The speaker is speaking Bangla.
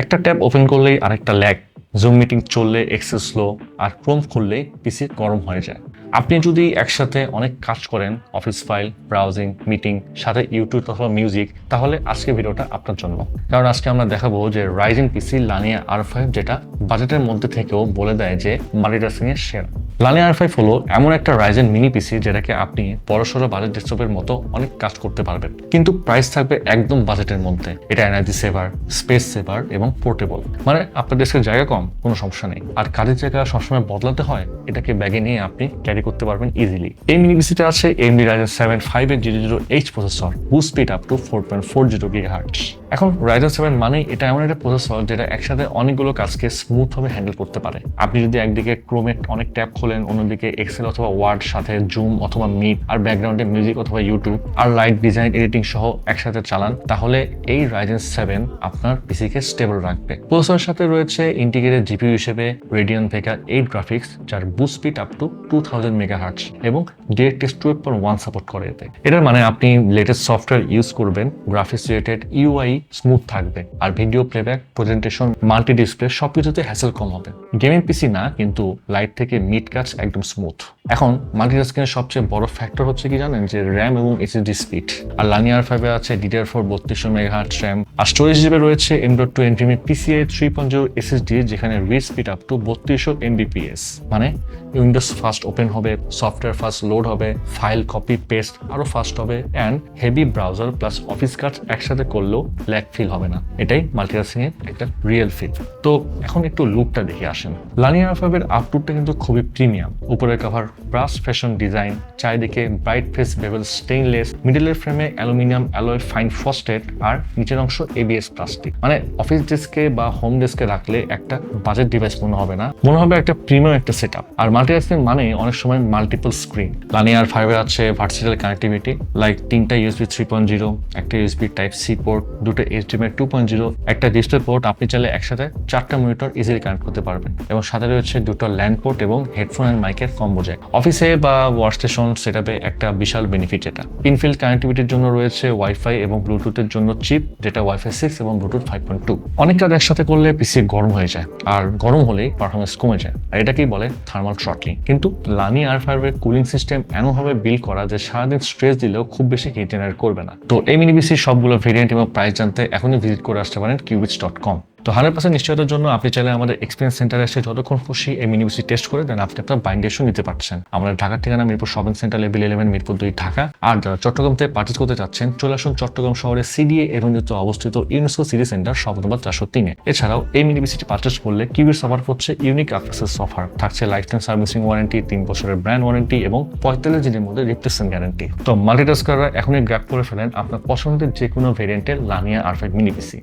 একটা ট্যাব ওপেন করলেই আরেকটা ল্যাগ, জুম মিটিং চললে এক্সেস স্লো, আর ক্রোম খুললেই পিসি গরম হয়ে যায়। আপনি যদি একসাথে অনেক কাজ করেন, অফিস ফাইল, ব্রাউজিং, মিটিং, সাথে ইউটিউব অথবা মিউজিক, তাহলে আজকে ভিডিওটা আপনার জন্য। কারণ আজকে আমরা দেখাবো যে রাইজেন পিসি Lania R5 যেটা বাজেটের মধ্যে থেকেও বলে দেয় যে মাল্টিটাস্কিং এর সেরা। Lania R5 হলো এমন একটা রাইজেন মিনি পিসি যেটাকে আপনি বড়সড় বাজেট ডেস্কটপের মতো অনেক কাজ করতে পারবেন, কিন্তু প্রাইস থাকবে একদম বাজেটের মধ্যে। এটা এনার্জি সেভার, স্পেস সেভার এবং পোর্টেবল। মানে আপনার ডেস্কের জায়গা কম, কোনো সমস্যা নেই। আর কাজের জায়গা সবসময় বদলাতে হয়, এটাকে ব্যাগে নিয়ে আপনি ক্যারি করতে পারবেন ইজিলি। এই মিনি পিসিতে আছে AMD Ryzen 7 5800H processor, boost speed up two 4.40 GHz। এখন Ryzen 7 মানে এটা এমন একটা প্রসেসর যেটা একসাথে অনেকগুলো কাজকে স্মুথ ভাবে হ্যান্ডেল করতে পারে। আপনি যদি একদিকে ক্রোমে অনেক ট্যাব খোলেন, অন্যদিকে এক্সেল অথবা ওয়ার্ড, সাথে জুম অথবা মিট, আর ব্যাকগ্রাউন্ডে মিউজিক অথবা ইউটিউব আর লাইট ডিজাইন এডিটিং সহ একসাথে চালান, তাহলে এই Ryzen 7 আপনার পিসিকে স্টেবল রাখবে। প্রসেসরের সাথে রয়েছে ইন্টিগ্রেটেড জিপিইউ হিসেবে Radeon Vega 8 গ্রাফিক্স, যার boost speed up to 2000 MHz এবং DirectX 12.1 সাপোর্ট করে এতে। এটার মানে আপনি লেটেস্ট সফটওয়্যার ইউজ করবেন, গ্রাফিক্স রিলেটেড ইউআই স্মুথ থাকবে, আর video playback, presentation, multi display সবকিছুতে হ্যাসেল কম হবে। গেমিং পিসি না, কিন্তু লাইট থেকে মিড কাজ একদম স্মুথ। এখন মাল্টিটাস্কিং এর সবচেয়ে বড় ফ্যাক্টর হচ্ছে কি জানেন, যে র্যাম এবং এসএসডি স্পিড। আর Lania R5 এ আছে DDR4 3200 MHz র্যাম, আর স্টোরেজ হিসেবে রয়েছে M.2 NVMe PCIe 3.0 SSD, যেখানে read speed up two 3200 Mbps। মানে উইন্ডোজ ফাস্ট ওপেন হবে, সফটওয়্যার ফাস্ট লোড হবে, ফাইল কপি পেস্ট আরো ফাস্ট হবে, and heavy browser plus office কাজ একসাথে করলেও ল্যাগ ফিল হবে না। এটাই মাল্টিটাস্কিং এর একটা রিয়েল ফিল। তো এখন একটু লুকটা দেখে আসেন। Lania R5 এর আউটপুটটা কিন্তু খুবই প্রিমিয়াম। উপরের কভার ব্রাশ ফ্যাশন ডিজাইন, চারিদিকে ব্রাইট ফেস বেভেল স্টেইনলেস, মিডলের ফ্রেমে অ্যালুমিনিয়াম অ্যালয় ফাইন ফ্রস্টেড, আর নিচের অংশ ABS প্লাস্টিক। মানে অফিস ডেস্কে বা হোম ডেস্কে রাখলে একটা বাজেট ডিভাইস মনে হবে না, মনে হবে একটা প্রিমিয়াম একটা সেটআপ। আর মাল্টিটাস্কিং মানে অনেক সময় মাল্টিপল স্ক্রিন। Lania R5 এ আছে ভার্সেটাইল কানেক্টিভিটি, লাইক 3টা USB 3.0, একটা USB Type-C পোর্ট, দুটো HDMI 2.0, একটা ডিজিটাল পোর্ট। আপনি চাইলে একসাথে 4টা মনিটর ইজিলি কানেক্ট করতে পারবেন, এবং সাথে রয়েছে দুটো ল্যান্ড পোর্ট এবং হেডফোন এন্ড মাইকের কম্বো জ্যাক। অফিসে বা ওয়ার্কস্টেশন সেটআপে একটা বিশাল বেনিফিট এটা। ইনফিল্ড কানেক্টিভিটির জন্য রয়েছে ওয়াইফাই এবং ব্লুটুথের জন্য চিপ, যেটা ওয়াইফাই 6 এবং ব্লুটুথ 5.2। অনেক কাজ একসাথে করলে পিসি গরম হয়ে যায়, আর গরম হলেই পারফরমেন্স কমে যায়, আর এটাকেই বলে থার্মাল থ্রটলিং। কিন্তু Lania R5 এর কুলিং সিস্টেম এমনভাবে বিল্ড করা যে সারাদিন স্ট্রেস দিলেও খুব বেশি হিট জেনারেট করবে না। তো এই মিনি পিসির সবগুলো ভেরিয়েন্ট এবং প্রাইস জানতে এখনই ভিজিট করে আসতে পারেন qbits.com। তো 100% নিশ্চয়তার জন্য আপনি চাইলে আমাদের এক্সপিরিয়েন্স সেন্টারে এসে যতক্ষণ খুশি এই মিনি পিসি টেস্ট করে দেন আপনি আপনার বাইন্ড ডিসিশন নিতে পারছেন। আমাদের ঢাকার ঠিকানা Mirpur shopping centre level 11 Mirpur 2 Dhaka. আর যারা চট্টগ্রাম থেকে পার্চেস করতে চাচ্ছেন, চলে আসুন চট্টগ্রাম শহরে CDA এভিনিউতে অবস্থিত UNESCO city centre shop number 403 এ। এছাড়াও এই মিনি পিসিটি পার্চেস করলে Qbits অফার করছে ইউনিক আফটারসেলস অফার, থাকছে লাইফ টাইম সার্ভিসিং ওয়ারেন্টি, 3 বছরের ব্র্যান্ড ওয়ারেন্টি এবং 45 দিনের মধ্যে রিপ্লেসমেন্ট গ্যারান্টি। তো মাল্টিটাস্কাররা এখনই গ্র্যাব করে ফেলেন আপনার পছন্দের যে কোনো ভেরিয়েন্টের Lania R5 মিনি পিসি।